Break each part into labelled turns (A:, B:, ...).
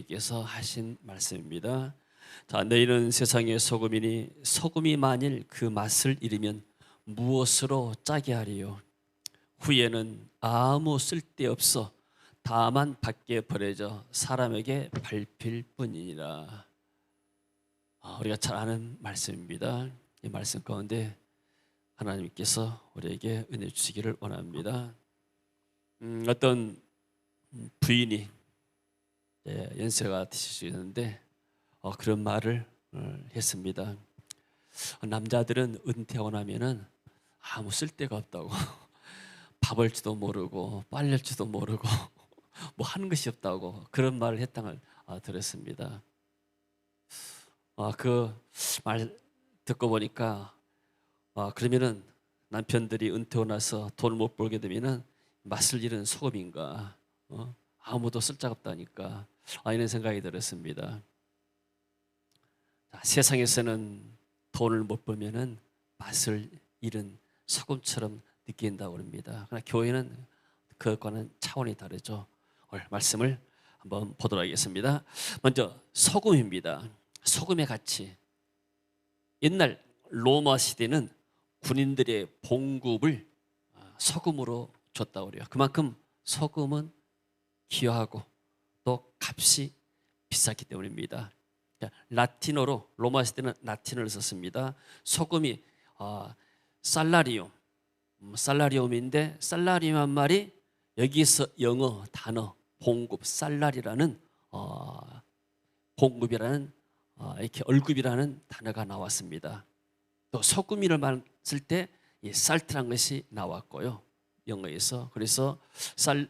A: 께서 하신 말씀입니다. 자, 너희는 세상의 소금이니 소금이 만일 그 맛을 잃으면 무엇으로 짜게 하리요? 후에는 아무 쓸데없어 다만 밖에 버려져 사람에게 밟힐 뿐이니라. 우리가 잘 아는 말씀입니다. 이 말씀 가운데 하나님께서 우리에게 은혜 주시기를 원합니다. 어떤 부인이 연세가 드시는데 그런 말을 했습니다. 남자들은 은퇴하고 나면은 아무 쓸데가 없다고 밥을지도 모르고 빨래할지도 모르고 뭐 하는 것이 없다고 그런 말을 했다는 걸 들었습니다. 그 말 듣고 보니까 그러면은 남편들이 은퇴하고 나서 돈을 못 벌게 되면은 맛을 잃은 소금인가? 아무도 쓸데가 없다니까 이런 생각이 들었습니다. 자, 세상에서는 돈을 못 벌면은 맛을 잃은 소금처럼 느낀다고 합니다. 그러나 교회는 그것과는 차원이 다르죠. 오늘 말씀을 한번 보도록 하겠습니다. 먼저 소금입니다. 소금의 가치. 옛날 로마 시대는 군인들의 봉급을 소금으로 줬다고 그래요. 그만큼 소금은 귀하고 또 값이 비쌌기 때문입니다. 라틴어로 로마 시대는 라틴어를 썼습니다. 소금이 살라리움인데 살라리움 말이 여기서 영어 단어 봉급 살라리라는 봉급이라는 이렇게 월급이라는 단어가 나왔습니다. 또 소금이를 말했을 때 살트란 것이 나왔고요. 영어에서. 그래서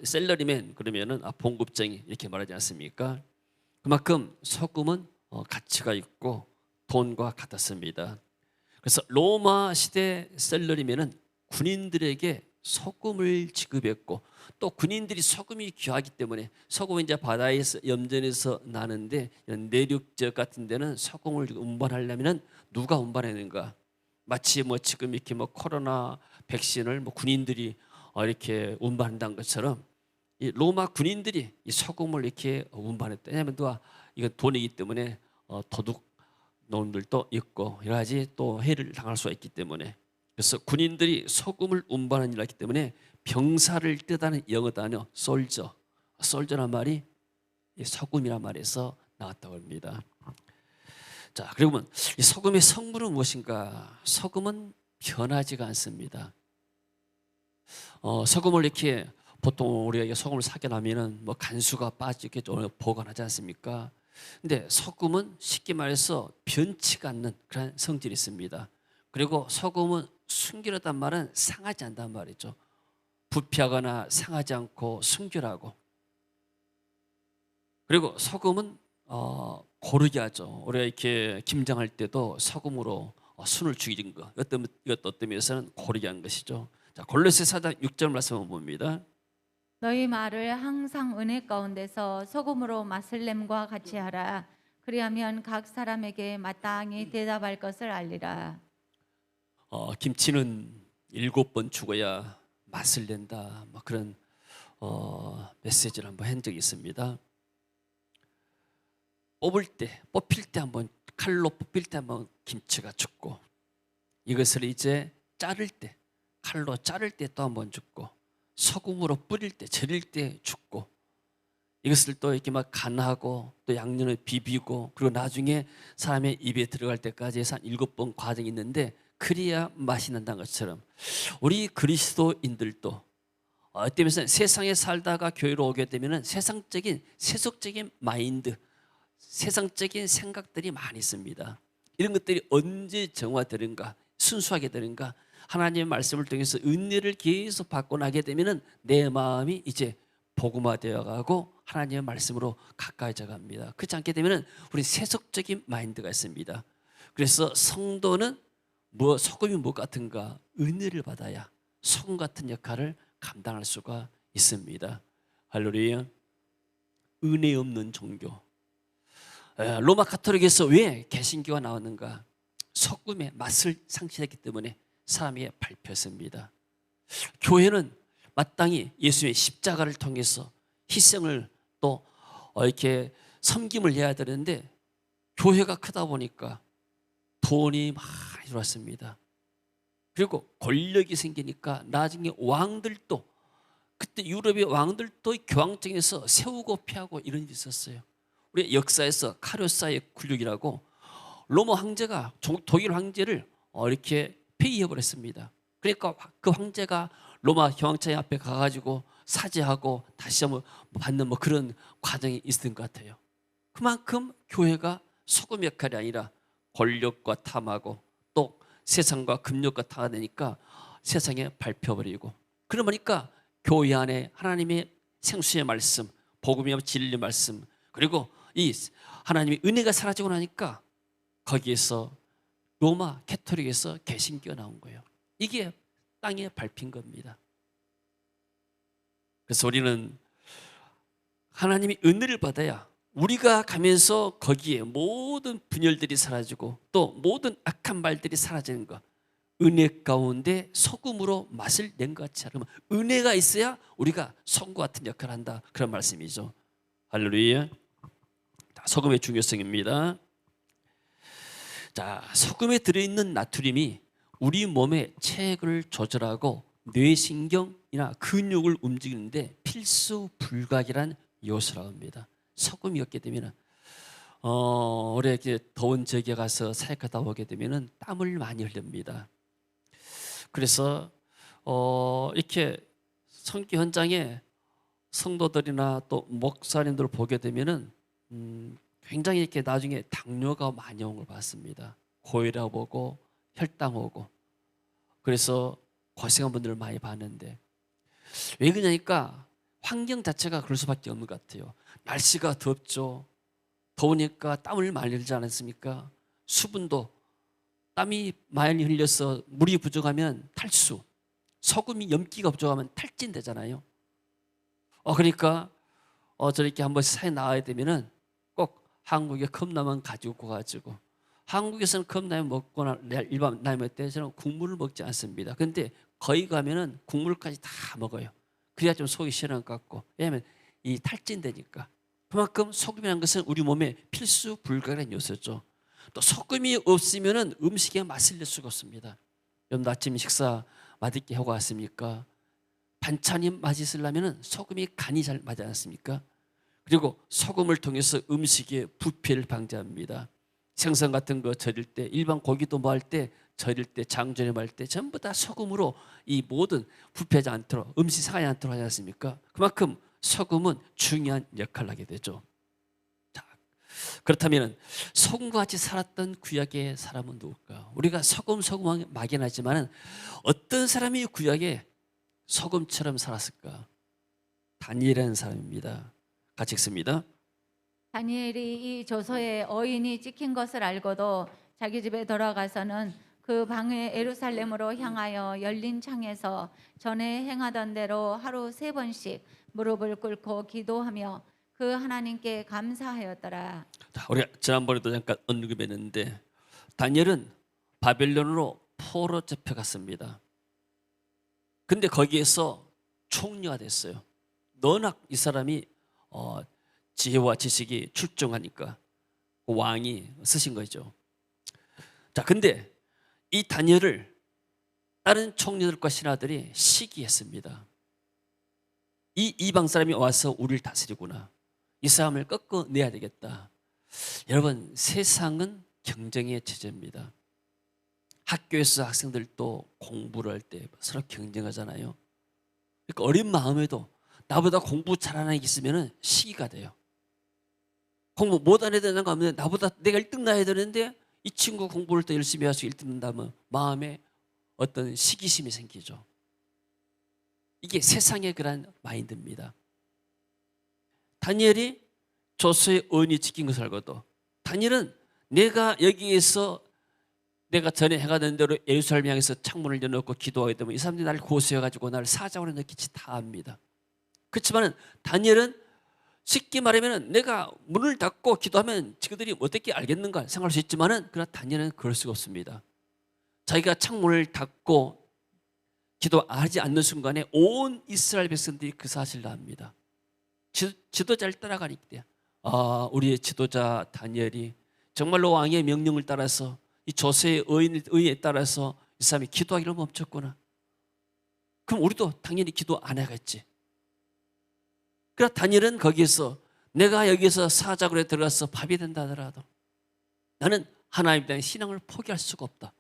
A: 셀러리맨 그러면은 봉급쟁이 이렇게 말하지 않습니까? 그만큼 소금은 가치가 있고 돈과 같았습니다. 그래서 로마 시대 셀러리맨은 군인들에게 소금을 지급했고 또 군인들이 소금이 귀하기 때문에 소금은 이제 바다에서 염전에서 나는데 이런 내륙 지역 같은 데는 소금을 운반하려면 누가 운반하는가? 마치 지금 이렇게 코로나 백신을 군인들이 이렇게 운반한다는 것처럼 이 로마 군인들이 이 소금을 이렇게 운반했다. 왜냐하면 이건 돈이기 때문에 도둑 놈들도 있고 여러 가지 또 해를 당할 수가 있기 때문에 그래서 군인들이 소금을 운반하는 일을 했기 때문에 병사를 뜻하는 영어 단어 솔저란 말이 소금이란 말에서 나왔다고 합니다. 자, 그러면 이 소금의 성분은 무엇인가? 소금은 변하지가 않습니다. 소금을 이렇게 보통 우리가 소금을 사게 나면은 간수가 빠지게 보관하지 않습니까? 근데 소금은 쉽게 말해서 변치가 않는 그런 성질이 있습니다. 그리고 소금은 순결하단 말은 상하지 않단 말이죠. 부패하거나 상하지 않고 순결하고. 그리고 소금은 고르게 하죠. 우리가 이렇게 김장할 때도 소금으로 순을 죽이는 것. 이것도 어떤 면에서는 고르게 한 것이죠. 자, 골로새 4장 6절 말씀을 봅니다.
B: 너희 말을 항상 은혜 가운데서 소금으로 맛을 냄과 같이 하라. 그리하면 각 사람에게 마땅히 대답할 것을 알리라.
A: 김치는 7번 죽어야 맛을 낸다. 그런 메시지를 한번 한 적이 있습니다. 뽑힐 때 한번 칼로 뽑힐 때 한번 김치가 죽고 이것을 이제 칼로 자를 때 또 한번 죽고 소금으로 뿌릴 때 절일 때 죽고 이것을 또 이렇게 간하고 또 양념을 비비고 그리고 나중에 사람의 입에 들어갈 때까지 해서 한 7번 과정이 있는데 그래야 맛이 난다는 것처럼 우리 그리스도인들도 어떤 면에서 세상에 살다가 교회로 오게 되면 세상적인 세속적인 마인드 세상적인 생각들이 많이 있습니다. 이런 것들이 언제 정화되는가 순수하게 되는가 하나님의 말씀을 통해서 은혜를 계속 받고 나게 되면 내 마음이 이제 복음화되어 가고 하나님의 말씀으로 가까이져 갑니다. 그렇지 않게 되면 우리 세속적인 마인드가 있습니다. 그래서 성도는 소금이 뭐 같은가? 은혜를 받아야 소금 같은 역할을 감당할 수가 있습니다. 할렐루야. 은혜 없는 종교. 로마 가톨릭에서 왜 개신교가 나왔는가? 소금의 맛을 상실했기 때문에 사람에게 밟혔습니다. 교회는 마땅히 예수의 십자가를 통해서 희생을 또 이렇게 섬김을 해야 되는데 교회가 크다 보니까 돈이 많이 들어왔습니다. 그리고 권력이 생기니까 나중에 왕들도, 그때 유럽의 왕들도 교황청에서 세우고 피하고 이런 일이 있었어요. 우리 역사에서 카루사의 굴욕이라고 로마 황제가 독일 황제를 이렇게 폐위해버렸습니다. 그러니까 그 황제가 로마 교황청 앞에 가가지고 사죄하고 다시 한번 받는 그런 과정이 있었던 것 같아요. 그만큼 교회가 소금 역할이 아니라 권력과 탐하고 또 세상과 금욕과 탐하다 되니까 세상에 밟혀버리고, 그러니까 교회 안에 하나님의 생수의 말씀, 복음의 진리 말씀, 그리고 이 하나님의 은혜가 사라지고 나니까 거기에서 로마 캐토릭에서 개신교가 나온 거예요. 이게 땅에 밟힌 겁니다. 그래서 우리는 하나님의 은혜를 받아야 우리가 가면서 거기에 모든 분열들이 사라지고 또 모든 악한 말들이 사라지는 것, 은혜 가운데 소금으로 맛을 낸 것 같이 하면 은혜가 있어야 우리가 소금과 같은 역할을 한다, 그런 말씀이죠. 할렐루야. 소금의 중요성입니다. 자, 소금에 들어있는 나트륨이 우리 몸의 체액을 조절하고 뇌신경이나 근육을 움직이는데 필수 불가결한 요소라고 합니다. 소금이 없게 되면 올해 이렇게 더운 지역에 가서 사역하다 오게 되면 땀을 많이 흘립니다. 그래서 이렇게 선교 현장에 성도들이나 또 목사님들을 보게 되면은 굉장히 이렇게 나중에 당뇨가 많이 온 걸 봤습니다. 고혈압 오고 혈당 오고, 그래서 고생한 분들을 많이 봤는데 왜 그러냐니까 환경 자체가 그럴 수밖에 없는 것 같아요. 날씨가 덥죠. 더우니까 땀을 많이 흘리지 않습니까? 수분도, 땀이 많이 흘려서 물이 부족하면 탈수, 소금이 염기가 부족하면 탈진되잖아요. 그러니까 저렇게 한번 사회 나와야 되면은 꼭 한국에 컵라면 가지고 가지고, 한국에서는 컵라면 먹거나 일반 라면 때 저는 국물을 먹지 않습니다. 그런데 거기 가면은 국물까지 다 먹어요. 그래야 좀 속이 시원한 것 같고, 왜냐하면 이 탈진되니까. 그만큼 소금이라는 것은 우리 몸에 필수 불가결한 요소죠. 또 소금이 없으면은 음식에 맛을 낼 수가 없습니다. 여러분 아침 식사 맛있게 하고 왔습니까? 반찬이 맛있으려면은 소금이 간이 잘 맞지 않습니까? 그리고 소금을 통해서 음식의 부패를 방지합니다. 생선 같은 거 절일 때, 일반 고기도 뭐 할 때, 절일 때, 장조림 할 때 전부 다 소금으로 이 모든 부패하지 않도록, 음식 상하지 않도록 하지 않습니까? 그만큼 소금은 중요한 역할을 하게 되죠. 자, 그렇다면 소금과 같이 살았던 구약의 사람은 누굴까? 우리가 소금 막연하지만 어떤 사람이 구약에 소금처럼 살았을까? 다니엘이라는 사람입니다. 같이 읽습니다.
B: 다니엘이 이 조서에 어인이 찍힌 것을 알고도 자기 집에 돌아가서는 그 방에 예루살렘으로 향하여 열린 창에서 전에 행하던 대로 하루 3번씩 무릎을 꿇고 기도하며 그 하나님께 감사하였더라.
A: 우리가 지난번에도 잠깐 언급했는데 다니엘은 바벨론으로 포로 잡혀갔습니다. 근데 거기에서 총리가 됐어요. 워낙 이 사람이 지혜와 지식이 출중하니까 그 왕이 쓰신 거죠. 자, 근데 이 다니엘을 다른 총리들과 신하들이 시기했습니다. 이 이방 사람이 와서 우리를 다스리구나. 이 사람을 꺾어내야 되겠다. 여러분, 세상은 경쟁의 체제입니다. 학교에서 학생들도 공부를 할 때 서로 경쟁하잖아요. 그러니까 어린 마음에도 나보다 공부 잘하는 애가 있으면 시기가 돼요. 공부 못한 애들 가면 나보다 내가 1등 나야 되는데 이 친구 공부를 더 열심히 해서 1등 난다면 마음에 어떤 시기심이 생기죠. 이게 세상의 그런 마인드입니다. 다니엘이 조서의 언이 지킨 것을 알고도 다니엘은 내가 여기에서 내가 전에 해가던 대로 예루살렘 향해서 창문을 열어놓고 기도하게 되면 이 사람들이 나를 고소해가지고 나를 사자고로 넣기치 다 합니다. 그렇지만 다니엘은 쉽게 말하면 내가 문을 닫고 기도하면 지그들이 어떻게 알겠는가 생각할 수 있지만 그러나 다니엘은 그럴 수가 없습니다. 자기가 창문을 닫고 기도하지 않는 순간에 온 이스라엘 백성들이 그 사실을 압니다. 지도자를 따라가니까 우리의 지도자 다니엘이 정말로 왕의 명령을 따라서 이 조세의 의에 따라서 이 사람이 기도하기를 멈췄구나. 그럼 우리도 당연히 기도 안 해야겠지. 그러나 다니엘은 거기에서 내가 여기서 사자굴에 들어가서 밥이 된다 하더라도 나는 하나님에 대한 신앙을 포기할 수가 없다.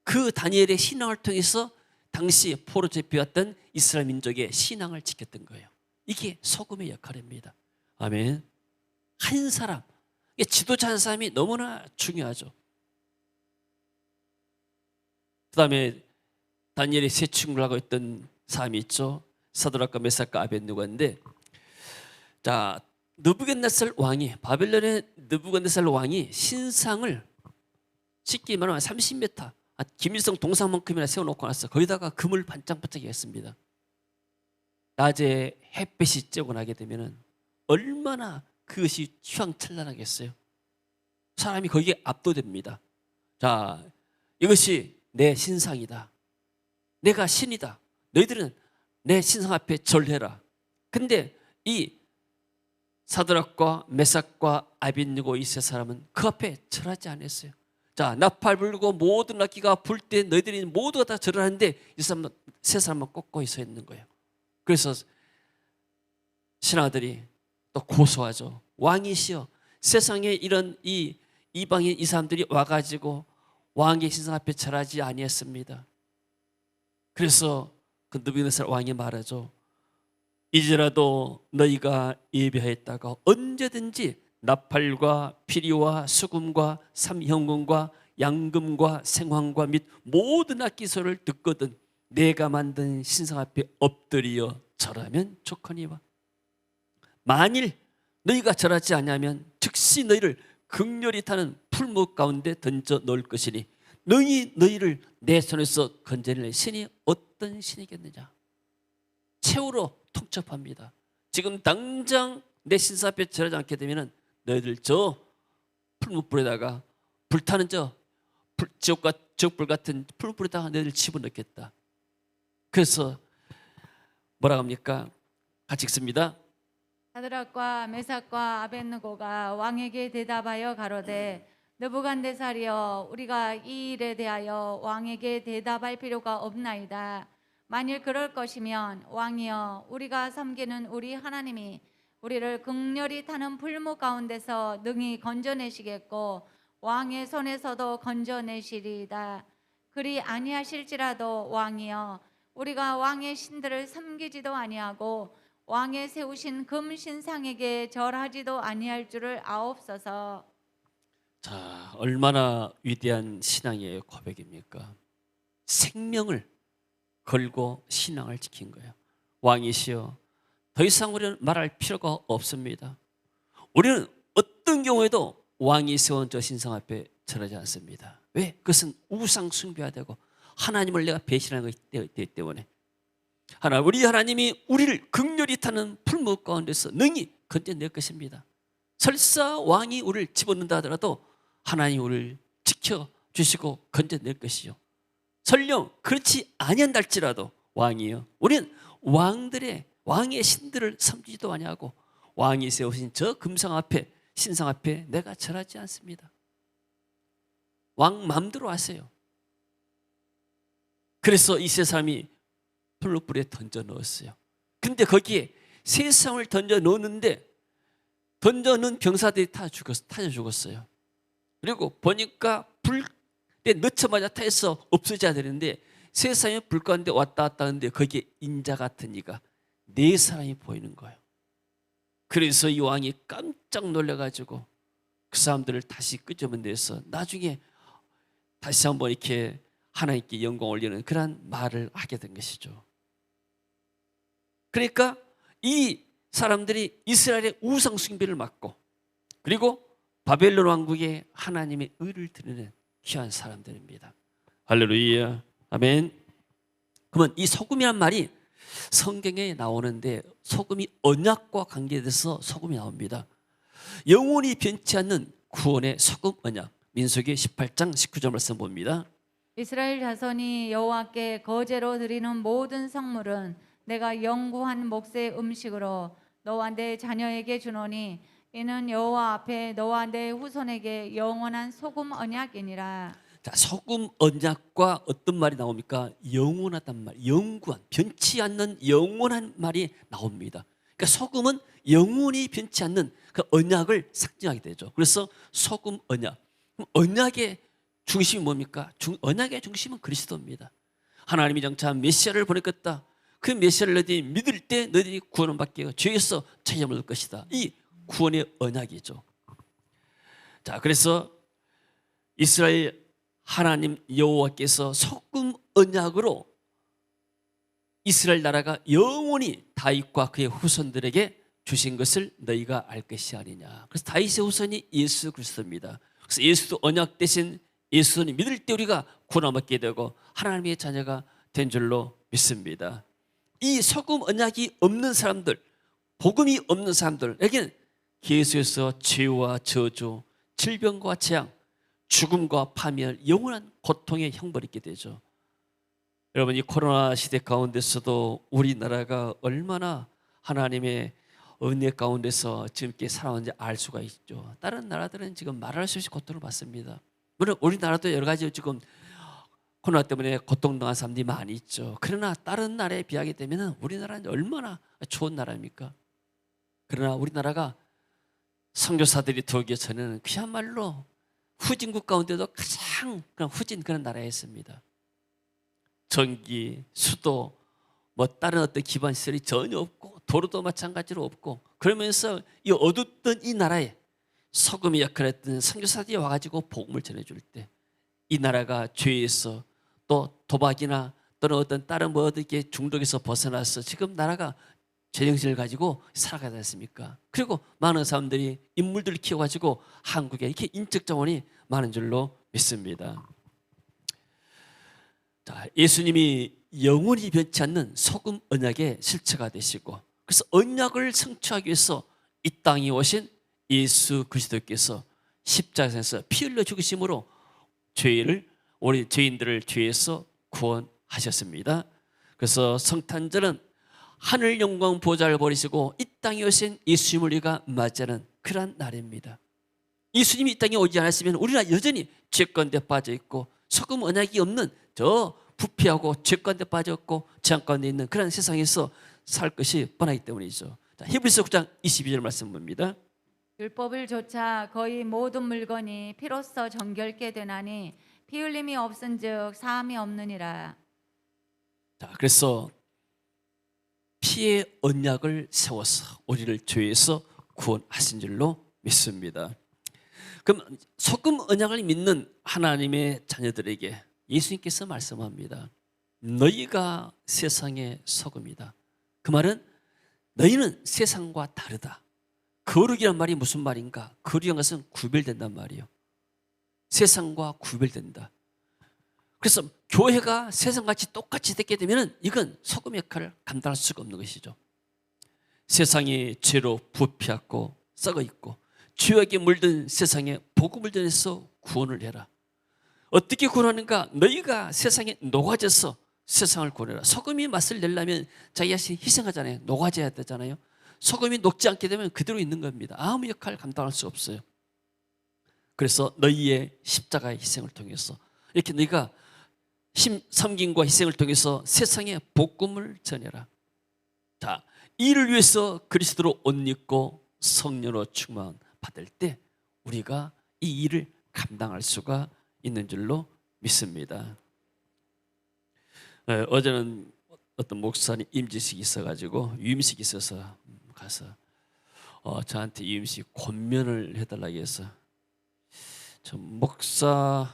A: 그 다니엘의 신앙을 통해서 당시 포로 잡혀왔던 이스라엘 민족의 신앙을 지켰던 거예요. 이게 소금의 역할입니다. 아멘. 한 사람, 지도자 한 사람이 너무나 중요하죠. 그 다음에 다니엘이 세 친구를 하고 있던 사람이 있죠. 사드락과 메삭과 아벳느고인데, 자, 느부갓네살 왕이, 바벨론의 느부갓네살 왕이 신상을 쉽게 말하면 30m, 김일성 동상만큼이나 세워놓고 나서 거기다가 금을 반짝반짝 했습니다. 낮에 햇빛이 쬐고 나게 되면 얼마나 그것이 휘황찬란하겠어요. 사람이 거기에 압도됩니다. 자, 이것이 내 신상이다. 내가 신이다. 너희들은 내 신상 앞에 절해라. 근데 이 사드락과 메삭과 아벳느고 이 세 사람은 그 앞에 절하지 않았어요. 자, 나팔 불고 모든 악기가 불 때 너희들이 모두가 다 절을 하는데 이 사람 세 사람만 꺾고 서 있는 거예요. 그래서 신하들이 또 고소하죠. 왕이시여, 세상에 이런 이 이방인 이 사람들이 와가지고 왕의 신상 앞에 절하지 아니했습니다. 그래서 그 느부갓네살 왕이 말하죠. 이제라도 너희가 예배하였다가 언제든지 나팔과 피리와 수금과 삼형금과 양금과 생황과 및 모든 악기소를 듣거든 내가 만든 신상 앞에 엎드려 절하면 좋거니와 만일 너희가 절하지 않으면 즉시 너희를 극렬히 타는 풀무 가운데 던져 넣을 것이니 너희를 내 손에서 건져낼 신이 어떤 신이겠느냐. 최후로 통첩합니다. 지금 당장 내 신상 앞에 절하지 않게 되면 너희들 저 풀무불에다가 불타는 지옥불 같은 풀무불에다가 너희들 집어넣겠다. 그래서 뭐라고 합니까? 같이 읽습니다.
B: 사드락과 메삭과 아벳느고가 왕에게 대답하여 가로되 느부갓네살이여, 우리가 이 일에 대하여 왕에게 대답할 필요가 없나이다. 만일 그럴 것이면 왕이여, 우리가 섬기는 우리 하나님이 우리를 극렬히 타는 풀무 가운데서 능히 건져내시겠고 왕의 손에서도 건져내시리이다. 그리 아니하실지라도 왕이여, 우리가 왕의 신들을 섬기지도 아니하고 왕의 세우신 금 신상에게 절하지도 아니할 줄을 아옵소서.
A: 자, 얼마나 위대한 신앙의 고백입니까? 생명을 걸고 신앙을 지킨 거예요. 왕이시여, 더 이상 우리는 말할 필요가 없습니다. 우리는 어떤 경우에도 왕이 세운 저 신상 앞에 절하지 않습니다. 왜? 그것은 우상 숭배하되고 하나님을 내가 배신하는 것이기 때문에. 우리 하나님이 우리를 극렬히 타는 풀무 가운데서 능히 건져낼 것입니다. 설사 왕이 우리를 집어넣는다 하더라도 하나님이 우리를 지켜주시고 건져낼 것이요. 설령 그렇지 아니한다 할지라도 왕이요, 우리는 왕의 신들을 섬기지도 아니하고 왕이 세우신 저 금상 앞에, 신상 앞에 내가 절하지 않습니다. 왕 마음대로 하세요. 그래서 이 세 사람이 풀무불에 던져 넣었어요. 근데 거기에 세상을 던져 넣었는데 던져 넣은 병사들이 타져 죽었어요. 그리고 보니까 불에 넣자마자 타서 없어져야 되는데 세상에 불 가운데 왔다 갔다 하는데 거기에 인자 같은 이가 네 사람이 보이는 거예요. 그래서 이 왕이 깜짝 놀라가지고 그 사람들을 다시 끄집어내서 나중에 다시 한번 이렇게 하나님께 영광 올리는 그런 말을 하게 된 것이죠. 그러니까 이 사람들이 이스라엘의 우상 숭배를 막고 그리고 바벨론 왕국에 하나님의 의를 드리는 귀한 사람들입니다. 할렐루야, 아멘. 그러면 이 소금이란 말이 성경에 나오는데 소금이 언약과 관계돼서 소금이 나옵니다. 영원히 변치 않는 구원의 소금 언약. 민수기 18장 19절 말씀 봅니다.
B: 이스라엘 자손이 여호와께 거제로 드리는 모든 성물은 내가 영구한 몫의 음식으로 너와 내 자녀에게 주노니 이는 여호와 앞에 너와 내 후손에게 영원한 소금 언약이니라.
A: 자, 소금 언약과 어떤 말이 나옵니까? 영원하단 말, 영구한, 변치 않는 영원한 말이 나옵니다. 그러니까 소금은 영원히 변치 않는 그 언약을 상징하게 되죠. 그래서 소금 언약. 그럼 언약의 중심이 뭡니까? 언약의 중심은 그리스도입니다. 하나님이 장차 메시아를 보냈겠다. 그 메시아를 너희들이 믿을 때 너희들이 구원을 받게 죄에서 자유함을 얻을 것이다. 이 구원의 언약이죠. 자, 그래서 이스라엘 하나님 여호와께서 소금 언약으로 이스라엘 나라가 영원히 다윗과 그의 후손들에게 주신 것을 너희가 알 것이 아니냐. 그래서 다윗의 후손이 예수 그리스도입니다. 그래서 예수 언약 대신 예수를 믿을 때 우리가 구원을 받게 되고 하나님의 자녀가 된 줄로 믿습니다. 이 소금 언약이 없는 사람들, 복음이 없는 사람들에게는 예수에서 죄와 저주, 질병과 재앙, 죽음과 파멸, 영원한 고통의 형벌이 있게 되죠. 여러분, 이 코로나 시대 가운데서도 우리나라가 얼마나 하나님의 은혜 가운데서 지금 이렇게 살아왔는지 알 수가 있죠. 다른 나라들은 지금 말할 수 없이 고통을 받습니다. 물론 우리나라도 여러 가지 지금 코로나 때문에 고통당한 사람들이 많이 있죠. 그러나 다른 나라에 비하게 되면 우리나라는 얼마나 좋은 나라입니까? 그러나 우리나라가 선교사들이 들어오기 전에는 그야말로 후진국 가운데도 가장 그런 후진 그런 나라였습니다. 전기, 수도, 뭐 다른 어떤 기반 시설이 전혀 없고 도로도 마찬가지로 없고 그러면서 이 어둡던 이 나라에 소금의 역할을 했던 선교사들이 와가지고 복음을 전해줄 때 이 나라가 죄에서 또 도박이나 또는 어떤 다른 뭐 어떻게 중독에서 벗어나서 지금 나라가 제정신을 가지고 살아가지 않습니까? 그리고 많은 사람들이 인물들을 키워가지고 한국에 이렇게 인적 자원이 많은 줄로 믿습니다. 자, 예수님이 영원히 변치 않는 소금 언약의 실체가 되시고 그래서 언약을 성취하기 위해서 이 땅에 오신 예수 그리스도께서 십자가에서 피 흘려 죽으심으로 우리 죄인들을 죄에서 구원하셨습니다. 그래서 성탄절은 하늘 영광 보좌를 버리시고 이 땅에 오신 예수님을 우리가 맞이하는 그런 날입니다. 예수님이 이 땅에 오지 않았으면 우리가 여전히 죄 가운데 빠져 있고 소금 언약이 없는 저 부패하고 죄 가운데 빠져 있고 재앙 가운데 있는 그런 세상에서 살 것이 뻔하기 때문이죠. 자, 히브리서 9장 22절 말씀 봅니다.
B: 율법을 조차 거의 모든 물건이 피로써 정결케 되나니 피 흘림이 없은즉 사함이 없느니라.
A: 자, 그래서 피의 언약을 세워서 우리를 죄에서 구원하신 줄로 믿습니다. 그럼 소금 언약을 믿는 하나님의 자녀들에게 예수님께서 말씀합니다. 너희가 세상의 소금이다. 그 말은 너희는 세상과 다르다. 거룩이란 말이 무슨 말인가? 거룩이란 것은 구별된단 말이에요. 세상과 구별된다. 그래서 교회가 세상같이 똑같이 됐게 되면 이건 소금 역할을 감당할 수가 없는 것이죠. 세상이 죄로 부패하고 썩어 있고 죄악에 물든 세상에 복음을 전해서 구원을 해라. 어떻게 구원하는가? 너희가 세상에 녹아져서 세상을 구원해라. 소금이 맛을 내려면 자기 자신이 희생하잖아요. 녹아져야 되잖아요. 소금이 녹지 않게 되면 그대로 있는 겁니다. 아무 역할을 감당할 수 없어요. 그래서 너희의 십자가의 희생을 통해서 이렇게 너희가 섬김과 희생을 통해서 세상에 복음을 전해라. 자, 이를 위해서 그리스도로 옷 입고 성령으로 충만 받을 때 우리가 이 일을 감당할 수가 있는 줄로 믿습니다. 어제는 어떤 목사님 임지식이 있어가지고 유임식이 있어서 가서 저한테 유임식 권면을 해달라고 해서 저 목사는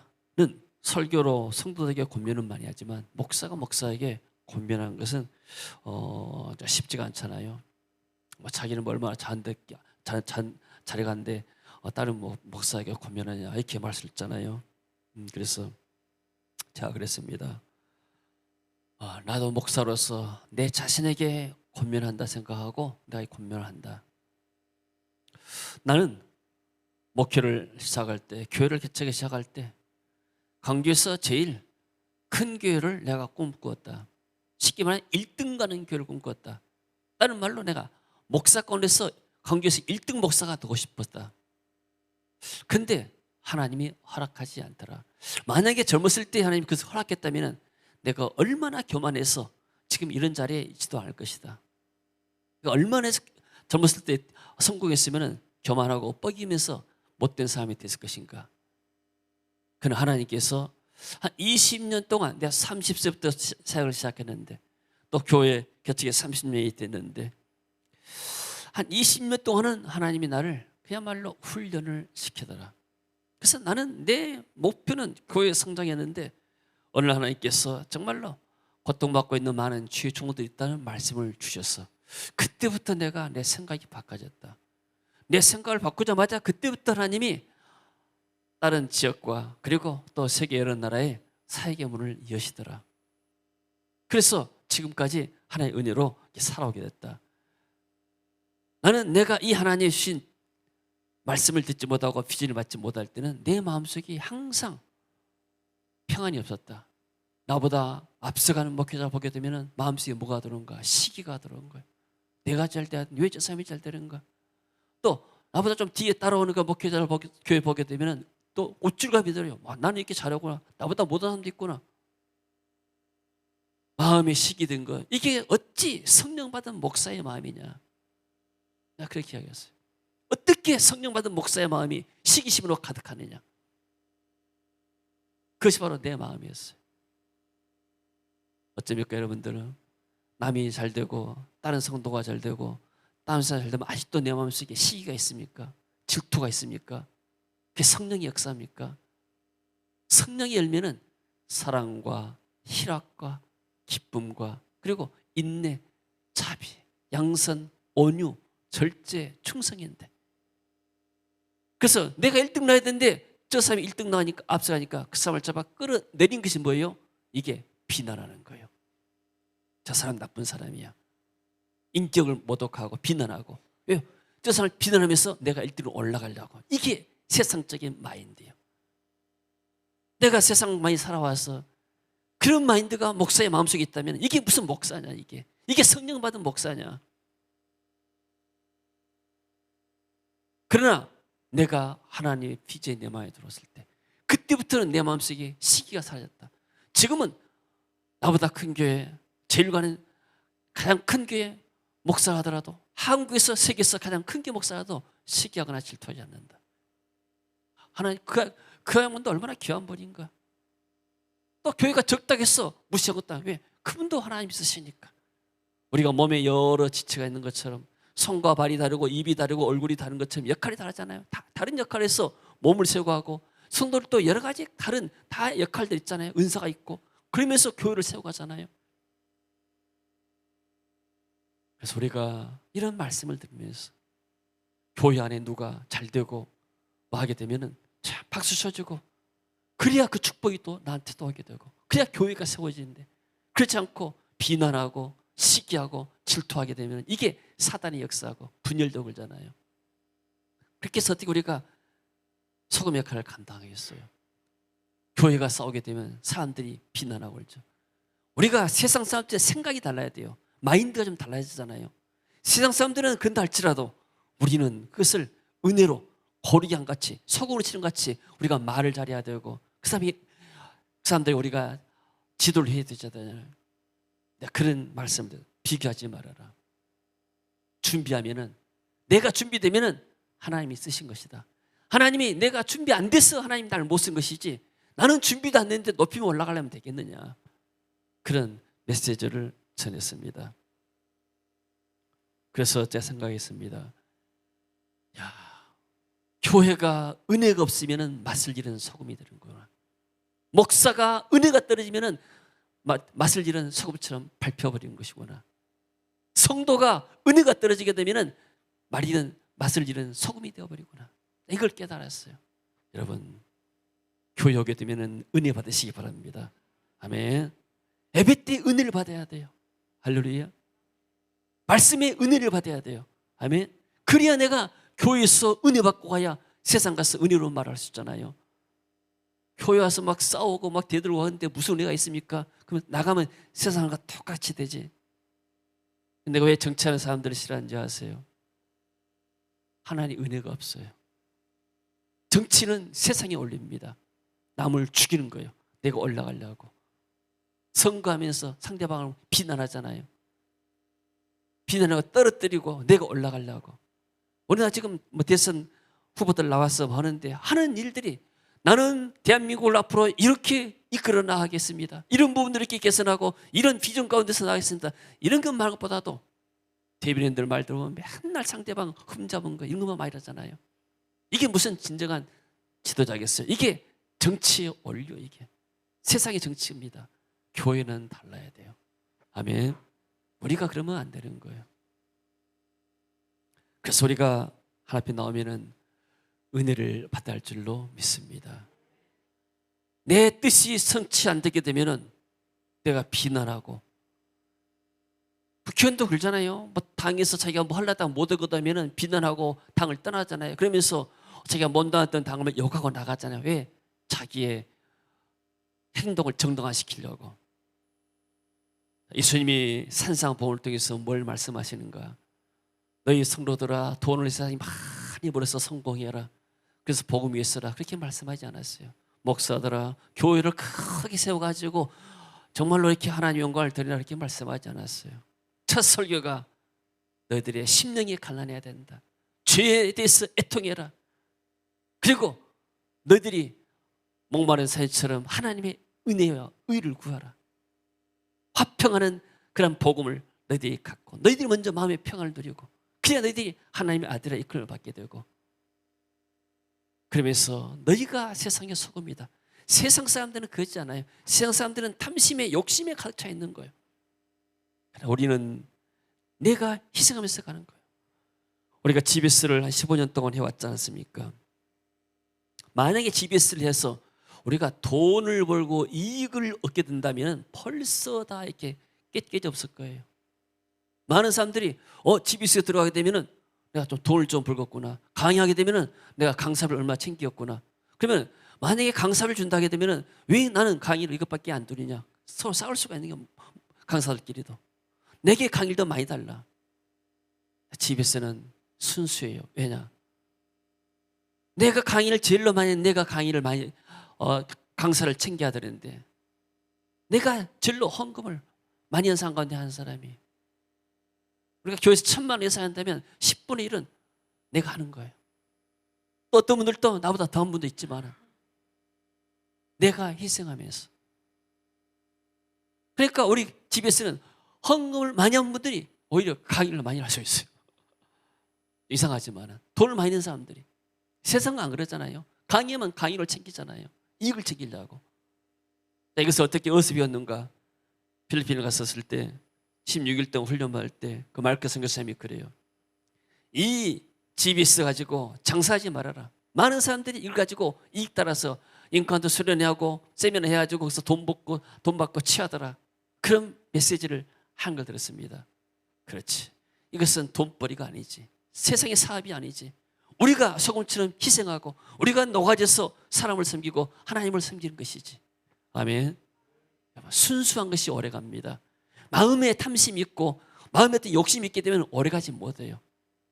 A: 설교로 성도들에게 권면은 많이 하지만 목사가 목사에게 권면하는 것은 쉽지가 않잖아요. 뭐 자기는 뭐 얼마나 잘해간데 다른 목사에게 권면하냐 이렇게 말씀했잖아요. 그래서 제가 그랬습니다. 나도 목사로서 내 자신에게 권면한다 생각하고 내가 권면을 한다. 나는 목회를 시작할 때, 교회를 개척하기 시작할 때 강주에서 제일 큰 교회를 내가 꿈꾸었다. 쉽게 말하면 1등 가는 교회를 꿈꾸었다. 다른 말로 내가 목사 가운데서 강교에서 1등 목사가 되고 싶었다. 근데 하나님이 허락하지 않더라. 만약에 젊었을 때 하나님이 그것을 허락했다면 내가 얼마나 교만해서 지금 이런 자리에 있지도 않을 것이다. 그러니까 얼마나 젊었을 때 성공했으면 교만하고 뻐기면서 못된 사람이 됐을 것인가. 그러나 하나님께서 한 20년 동안 내가 30세부터 사역을 시작했는데 또 교회 곁에 30년이 됐는데 한 20년 동안은 하나님이 나를 그야말로 훈련을 시키더라. 그래서 나는 내 목표는 교회 성장이었는데 어느 날 하나님께서 정말로 고통받고 있는 많은 주의 종들이 있다는 말씀을 주셨어. 그때부터 내가 내 생각이 바꿔졌다. 내 생각을 바꾸자마자 그때부터 하나님이 다른 지역과 그리고 또 세계 여러 나라에 사역의 문을 여시더라. 그래서 지금까지 하나님의 은혜로 살아오게 됐다. 나는 내가 이 하나님의 주신 말씀을 듣지 못하고 비전을 받지 못할 때는 내 마음속에 항상 평안이 없었다. 나보다 앞서가는 목회자 보게 되면 마음속에 뭐가 들어온가? 시기가 들어온 거야. 내가 잘 돼야 왜 저 사람이 잘 되는가? 또 나보다 좀 뒤에 따라오는 그 목회자를 교회 보게 되면 또 우쭐감이 들어요. 와, 나는 이렇게 잘하구나. 나보다 못한 사람도 있구나. 마음에 시기 든 거. 이게 어찌 성령 받은 목사의 마음이냐? 내가 그렇게 이야기했어요. 어떻게 성령 받은 목사의 마음이 시기심으로 가득하느냐? 그것이 바로 내 마음이었어요. 어쩌니까 여러분들은 남이 잘 되고 다른 성도가 잘 되고 다른 사람이 잘 되면 아직도 내 마음속에 시기가 있습니까? 질투가 있습니까? 그게 성령의 역사입니까? 성령의 열매는 사랑과 희락과 기쁨과 그리고 인내, 자비, 양선, 온유, 절제, 충성인데 그래서 내가 1등 나야 되는데 저 사람이 1등 나가니까 앞서가니까 그 사람을 잡아 끌어내린 것이 뭐예요? 이게 비난하는 거예요. 저 사람 나쁜 사람이야. 인격을 모독하고 비난하고 왜요? 저 사람을 비난하면서 내가 1등으로 올라가려고. 이게 세상적인 마인드예요. 내가 세상 많이 살아와서 그런 마인드가 목사의 마음속에 있다면 이게 무슨 목사냐 이게. 이게 성령 받은 목사냐. 그러나 내가 하나님의 비전이 내 마음에 들어왔을 때 그때부터는 내 마음속에 시기가 사라졌다. 지금은 나보다 큰 교회, 제일 가는 가장 큰 교회 목사가 하더라도 한국에서 세계에서 가장 큰 교회 목사라도 시기하거나 질투하지 않는다. 하나님 그야말로 얼마나 귀한 분인가. 또 교회가 적다고 해서 무시하고 있다. 왜? 그분도 하나님 있으시니까. 우리가 몸에 여러 지체가 있는 것처럼 손과 발이 다르고 입이 다르고 얼굴이 다른 것처럼 역할이 다르잖아요. 다른 역할에서 몸을 세우고 하고 성도들도 여러 가지 다른 다 역할들 있잖아요. 은사가 있고 그러면서 교회를 세워가잖아요. 그래서 우리가 이런 말씀을 들으면서 교회 안에 누가 잘 되고 뭐 하게 되면은 참 박수 쳐주고 그래야 그 축복이 또 나한테도 오게 되고 그래야 교회가 세워지는데 그렇지 않고 비난하고 시기하고 질투하게 되면 이게 사단의 역사하고 분열도 걸잖아요. 그렇게 해서 어떻게 우리가 소금 역할을 감당하겠어요? 교회가 싸우게 되면 사람들이 비난하고 그러죠. 우리가 세상 사람들의 생각이 달라야 돼요. 마인드가 좀 달라지잖아요. 세상 사람들은 그런다 할지라도 우리는 그것을 은혜로 고르기 한 같이 소금으로 치는 같이 우리가 말을 잘해야 되고 그 사람들이 우리가 지도를 해야 되잖아요. 그런 말씀들 비교하지 말아라. 준비하면은 내가 준비되면은 하나님이 쓰신 것이다. 하나님이 내가 준비 안 돼서 하나님 나를 못 쓴 것이지 나는 준비도 안 됐는데 높이면 올라가려면 되겠느냐. 그런 메시지를 전했습니다. 그래서 제가 생각했습니다. 야, 교회가 은혜가 없으면은 맛을 잃은 소금이 되는구나. 목사가 은혜가 떨어지면은 맛을 잃은 소금처럼 밟혀버리는 것이구나. 성도가 은혜가 떨어지게 되면은 맛을 잃은 소금이 되어버리구나. 이걸 깨달았어요. 여러분 교회 오게 되면은 은혜 받으시기 바랍니다. 아멘. 예배 때 은혜를 받아야 돼요. 할렐루야. 말씀의 은혜를 받아야 돼요. 아멘. 그래야 내가 교회에서 은혜 받고 가야 세상 가서 은혜로 말할 수 있잖아요. 교회 와서 막 싸우고 막 대들고 하는데 무슨 은혜가 있습니까? 그러면 나가면 세상과 똑같이 되지. 내가 왜 정치하는 사람들을 싫어하는지 아세요? 하나님 은혜가 없어요. 정치는 세상에 올립니다. 남을 죽이는 거예요. 내가 올라가려고. 선거하면서 상대방을 비난하잖아요. 비난하고 떨어뜨리고 내가 올라가려고. 우리나라 지금 뭐 대선 후보들 나와서 하는데 하는 일들이 나는 대한민국을 앞으로 이렇게 이끌어 나가겠습니다. 이런 부분들을 이렇게 개선하고 이런 비전 가운데서 나가겠습니다. 이런 것 말는 것보다도 대변인들 말 들어보면 맨날 상대방 흠잡은 거 이런 것만 많이 하잖아요. 이게 무슨 진정한 지도자겠어요? 이게 정치의 원료, 이게 세상의 정치입니다. 교회는 달라야 돼요. 아멘. 우리가 그러면 안 되는 거예요. 그래서 우리가 하나님 앞에 나오면은 은혜를 받아야 할 줄로 믿습니다. 내 뜻이 성취 안 되게 되면은 내가 비난하고, 북현도 그러잖아요. 뭐 당에서 자기가 뭐 하려다가 못 얻었다면은 비난하고 당을 떠나잖아요. 그러면서 자기가 못 나왔던 당을 욕하고 나가잖아요. 왜? 자기의 행동을 정당화시키려고. 예수님이 산상복음을 통해서 뭘 말씀하시는가? 너희 성도들아, 돈을 세상에 많이 벌어서 성공해라. 그래서 복음 위에 써라. 그렇게 말씀하지 않았어요. 목사들아, 교회를 크게 세워가지고 정말로 이렇게 하나님 영광을 드리라. 이렇게 말씀하지 않았어요. 첫 설교가 너희들의 심령이 갈라내야 된다. 죄에 대해서 애통해라. 그리고 너희들이 목마른 사회처럼 하나님의 은혜와 의를 구하라. 화평하는 그런 복음을 너희들이 갖고, 너희들이 먼저 마음의 평안을 누리고, 그래야 너희들이 하나님의 아들의 이끌림을 받게 되고, 그러면서 너희가 세상의 소금이다. 세상 사람들은 그러지 않아요. 세상 사람들은 탐심에 욕심에 가득 차 있는 거예요. 우리는 내가 희생하면서 가는 거예요. 우리가 GBS를 한 15년 동안 해왔지 않습니까? 만약에 GBS를 해서 우리가 돈을 벌고 이익을 얻게 된다면 벌써 다 이렇게 깨져 없을 거예요. 많은 사람들이 GBS에 들어가게 되면은 내가 좀 돈을 좀 벌겠구나. 강의하게 되면은 내가 강사비를 얼마 챙겼구나. 그러면 만약에 강사비를 준다게 되면은 왜 나는 강의를 이것밖에 안 드리냐? 서로 싸울 수가 있는 게 강사들끼리도. 내게 강의를 더 많이 달라. GBS는 순수해요. 왜냐? 내가 강의를 제일로 많이, 내가 강의를 많이 강사를 챙겨야 되는데, 내가 제일로 헌금을 많이 한 사람 가운데 한 사람이, 우리가 교회에서 1,000만 원 예산한다면 10분의 1은 내가 하는 거예요. 또 어떤 분들도 나보다 더한 분도 있지만 내가 희생하면서. 그러니까 우리 집에서는 헌금을 많이 한 분들이 오히려 강의를 많이 할 수 있어요. 이상하지만 돈을 많이 낸 사람들이. 세상은 안 그러잖아요. 강의하면 강의를 챙기잖아요. 이익을 챙기려고. 이것을 어떻게 어디서 배웠는가? 필리핀을 갔었을 때 16일 동안 훈련받을 때 그 마르크 선교사님이 그래요. 이 GBS 가지고 장사하지 말아라. 많은 사람들이 이걸 가지고 이익 따라서 인카운트 수련회하고 세미나 해가지고 거기서 돈 받고 취하더라. 그런 메시지를 한 걸 들었습니다. 그렇지. 이것은 돈벌이가 아니지. 세상의 사업이 아니지. 우리가 소금처럼 희생하고 우리가 녹아져서 사람을 섬기고 하나님을 섬기는 것이지. 아멘. 순수한 것이 오래갑니다. 마음에 탐심이 있고 마음에 어떤 욕심이 있게 되면 오래가지 못해요.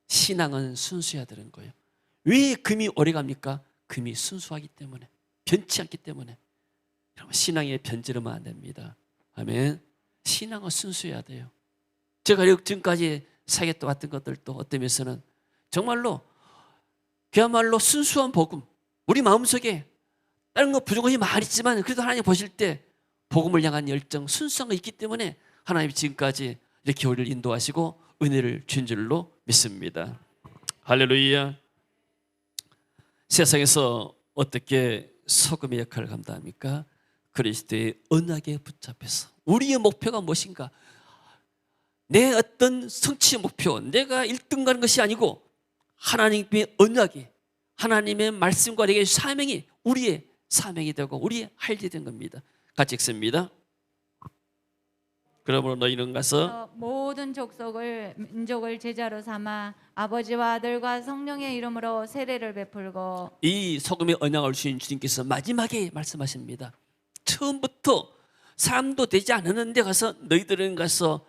A: 신앙은 순수해야 되는 거예요. 왜 금이 오래갑니까? 금이 순수하기 때문에, 변치 않기 때문에. 여러분, 신앙에 변질하면 안 됩니다. 아멘. 신앙은 순수해야 돼요. 제가 지금까지 사겠다 왔던 것들도 어떤 면에서는 정말로 그야말로 순수한 복음, 우리 마음속에 다른 거 부족함이 많이 있지만 그래도 하나님 보실 때 복음을 향한 열정, 순수한 거 있기 때문에 하나님이 지금까지 이렇게 우리를 인도하시고 은혜를 준 줄로 믿습니다. 할렐루야. 세상에서 어떻게 소금의 역할을 감당합니까? 그리스도의 언약에 붙잡혀서. 우리의 목표가 무엇인가? 내 어떤 성취의 목표, 내가 1등 가는 것이 아니고 하나님의 언약이, 하나님의 말씀과 내게 사명이 우리의 사명이 되고 우리의 할 일이 된 겁니다. 같이 읽습니다. 그러므로 너희는 가서
B: 모든 민족을 제자로 삼아 아버지와 아들과 성령의 이름으로 세례를 베풀고. 이
A: 소금의 언약을 주신 주님께서 마지막에 말씀하십니다. 처음부터 사람도 되지 않았는데 가서 너희들은 가서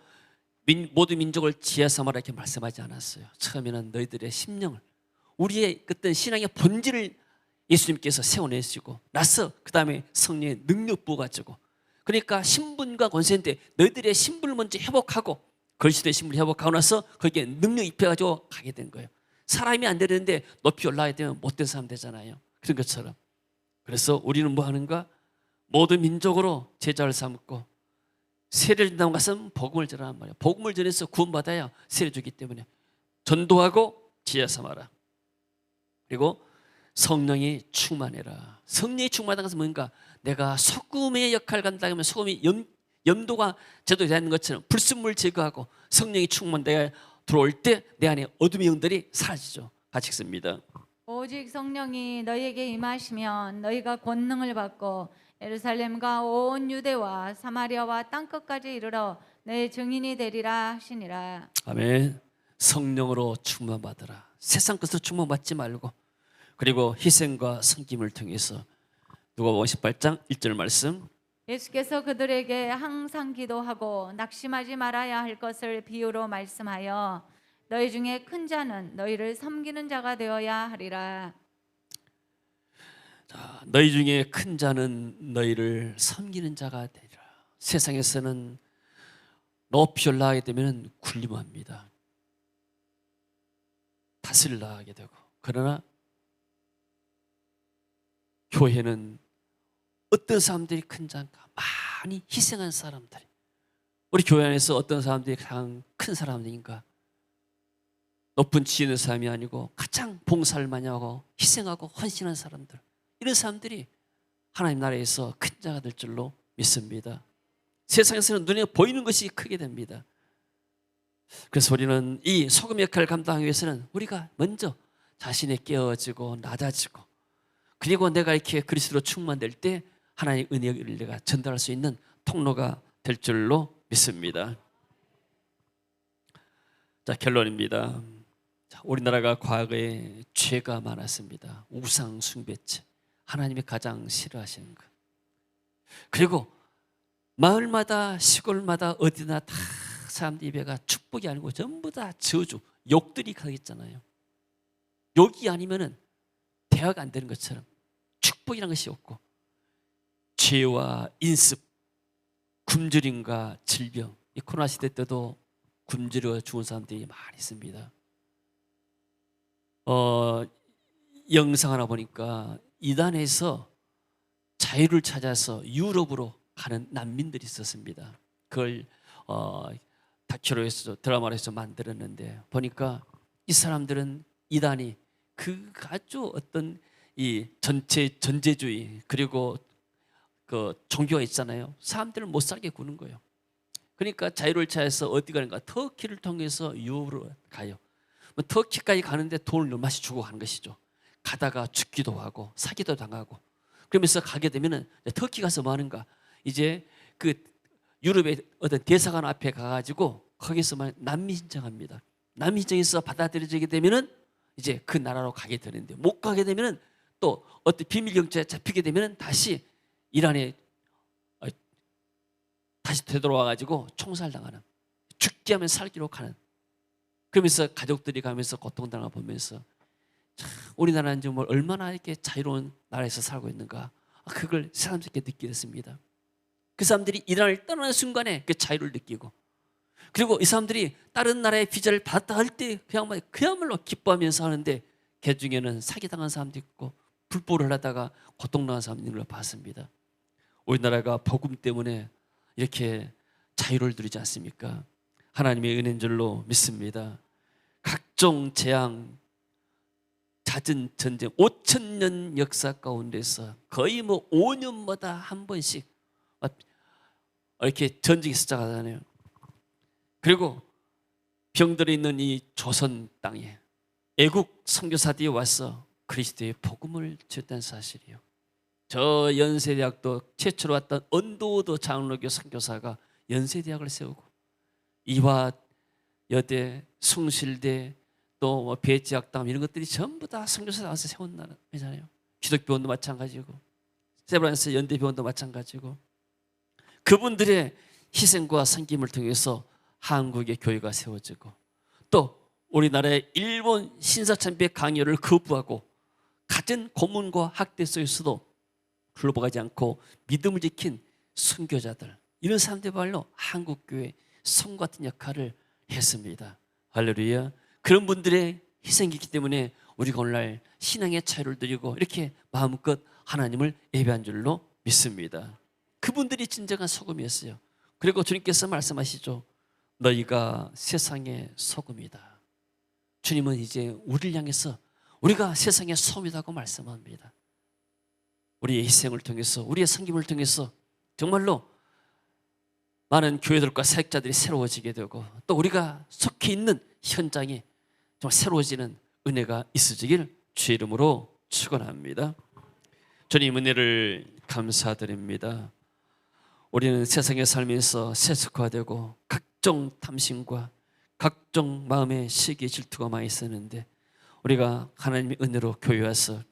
A: 모든 민족을 지혜 삼아라 이렇게 말씀하지 않았어요. 처음에는 너희들의 심령을, 우리의 어떤 신앙의 본질을 예수님께서 세워내시고 나서 그 다음에 성령의 능력 부어가지고, 그러니까 신분과 권세인데 너희들의 신분을 먼저 회복하고 걸시대 신분을 회복하고 나서 거기에 능력 입혀가지고 가게 된 거예요. 사람이 안 되는데 높이 올라가야 되면 못된 사람 되잖아요. 그런 것처럼. 그래서 우리는 뭐 하는가? 모든 민족으로 제자를 삼고 세례를 준다고 가서 복음을 전하란 말이에요. 복음을 전해서 구원받아야 세례 주기 때문에 전도하고 제자 삼아라. 그리고 성령이 충만해라. 성령이 충만하다는 것은 뭔가, 내가 소금의 역할을 간다 하면 소금이 염도가 제도되는 것처럼 불순물 제거하고 성령이 충만되어 들어올 때 내 안에 어둠의 영들이 사라지죠. 같이 읽습니다.
B: 오직 성령이 너희에게 임하시면 너희가 권능을 받고 예루살렘과 온 유대와 사마리아와 땅끝까지 이르러 내 증인이 되리라 하시니라.
A: 아멘. 성령으로 충만받으라. 세상 것으로 충만받지 말고, 그리고 희생과 섬김을 통해서 누가복음 18장 1절 말씀.
B: 예수께서 그들에게 항상 기도하고 낙심하지 말아야 할 것을 비유로 말씀하여 너희 중에 큰 자는 너희를 섬기는 자가 되어야 하리라.
A: 자, 너희 중에 큰 자는 너희를 섬기는 자가 되리라. 세상에서는 높이 올라가게 되면 군림합니다. 다스리려 하게 되고, 그러나 교회는 어떤 사람들이 큰 자인가? 많이 희생한 사람들이. 우리 교회 안에서 어떤 사람들이 가장 큰 사람들인가? 높은 지혜 있는 사람이 아니고 가장 봉사를 많이 하고 희생하고 헌신한 사람들, 이런 사람들이 하나님 나라에서 큰 자가 될 줄로 믿습니다. 세상에서는 눈에 보이는 것이 크게 됩니다. 그래서 우리는 이 소금 역할을 감당하기 위해서는 우리가 먼저 자신이 깨어지고 낮아지고, 그리고 내가 이렇게 그리스도로 충만될 때 하나님의 은혜를 내가 전달할 수 있는 통로가 될 줄로 믿습니다. 자, 결론입니다. 자, 우리나라가 과거에 죄가 많았습니다. 우상 숭배죄, 하나님이 가장 싫어하시는 것. 그리고 마을마다 시골마다 어디나 다 사람들 입에가 축복이 아니고 전부 다 저주, 욕들이 가겠잖아요. 욕이 아니면은 대화가 안 되는 것처럼 축복이라는 것이 없고, 죄와 인습, 굶주림과 질병, 이 코로나 시대 때도 굶주려 죽은 사람들이 많이 있습니다. 영상 하나 보니까 이단에서 자유를 찾아서 유럽으로 가는 난민들이 있었습니다. 그걸 다큐로 해서, 드라마로 해서 만들었는데, 보니까 이 사람들은 이단이 그 아주 어떤 이 전제주의, 그리고 그 종교가 있잖아요. 사람들을 못 살게 구는 거예요. 그러니까 자유를 찾아서 어디 가는가? 터키를 통해서 유럽으로 가요. 뭐 터키까지 가는데 돈을 너무 많이 주고 가는 것이죠. 가다가 죽기도 하고 사기도 당하고. 그러면서 가게 되면은 터키 가서 뭐 하는가? 이제 그 유럽의 어떤 대사관 앞에 가가지고 거기서만 난민 신청합니다. 난민 신청해서 받아들여지게 되면은 이제 그 나라로 가게 되는데, 못 가게 되면은 또 어떤 비밀 경찰에 잡히게 되면은 다시 이란에 다시 되돌아와가지고 총살당하는, 죽게 하면 살기로 가는. 그러면서 가족들이 가면서 고통당을 보면서, 참 우리나라는 정말 얼마나 이렇게 자유로운 나라에서 살고 있는가, 그걸 사람들께 느끼게 됐습니다. 그 사람들이 이란을 떠나는 순간에 그 자유를 느끼고, 그리고 이 사람들이 다른 나라의 비자를 받았다 할 때 그야말로 기뻐하면서 하는데, 그 중에는 사기당한 사람도 있고 불법을 하다가 고통당한 사람도 있는 걸 봤습니다. 우리나라가 복음 때문에 이렇게 자유를 누리지 않습니까? 하나님의 은혜인 줄로 믿습니다. 각종 재앙, 잦은 전쟁, 5,000년 역사 가운데서 거의 뭐 5년마다 한 번씩 이렇게 전쟁이 시작하잖아요. 그리고 병들어 있는 이 조선 땅에 애국 선교사들이 와서 그리스도의 복음을 전했다는 사실이에요. 저 연세대학도 최초로 왔던 언도도 장로교 선교사가 연세대학을 세우고, 이화 여대, 숭실대, 또 뭐 배지학당 이런 것들이 전부 다 선교사 나와서 세운 나라잖아요. 기독교원도 마찬가지고, 세브란스 연대병원도 마찬가지고, 그분들의 희생과 섬김을 통해서 한국의 교회가 세워지고, 또 우리나라의 일본 신사참배 강요를 거부하고 갖은 고문과 학대 속에서도 굴러가지 않고 믿음을 지킨 선교자들, 이런 사람들이야말로 한국교회 성 같은 역할을 했습니다. 할렐루야. 그런 분들의 희생이 있기 때문에 우리가 오늘날 신앙의 차유를 드리고 이렇게 마음껏 하나님을 예배한 줄로 믿습니다. 그분들이 진정한 소금이었어요. 그리고 주님께서 말씀하시죠. 너희가 세상의 소금이다. 주님은 이제 우리를 향해서 우리가 세상의 소금이라고 말씀합니다. 우리의 희생을 통해서, 우리의 섬김을 통해서 정말로 많은 교회들과 사역자들이 새로워지게 되고, 또 우리가 속해 있는 현장에 정말 새로워지는 은혜가 있으시길 주의 이름으로 축원합니다. 주님 은혜를 감사드립니다. 우리는 세상에 살면서 세속화되고 각종 탐심과 각종 마음의 시기 질투가 많이 있었는데, 우리가 하나님의 은혜로 교회 와서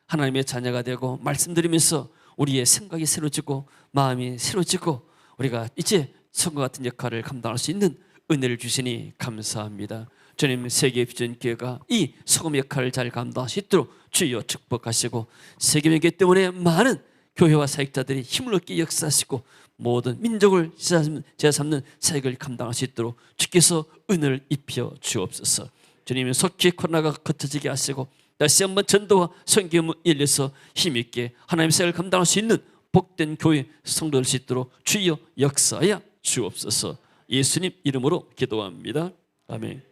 A: 하나님의 자녀가 되고 말씀드리면서 우리의 생각이 새로지고 마음이 새로지고 우리가 이제 성과 같은 역할을 감당할 수 있는 은혜를 주시니 감사합니다. 주님, 세계 비전 교회가 이 소금 역할을 잘 감당할 수 있도록 주여 축복하시고, 세계명계 때문에 많은 교회와 사역자들이 힘을 얻게 역사하시고 모든 민족을 제삼는 사역을 감당할 수 있도록 주께서 은혜를 입혀 주옵소서. 주님, 속히 코로나가 흩어지게 하시고 다시 한번 전도와 선교문 열려서 힘있게 하나님의 사역을 감당할 수 있는 복된 교회 성도될 수 있도록 주여 역사하여 주옵소서. 예수님 이름으로 기도합니다. 아멘.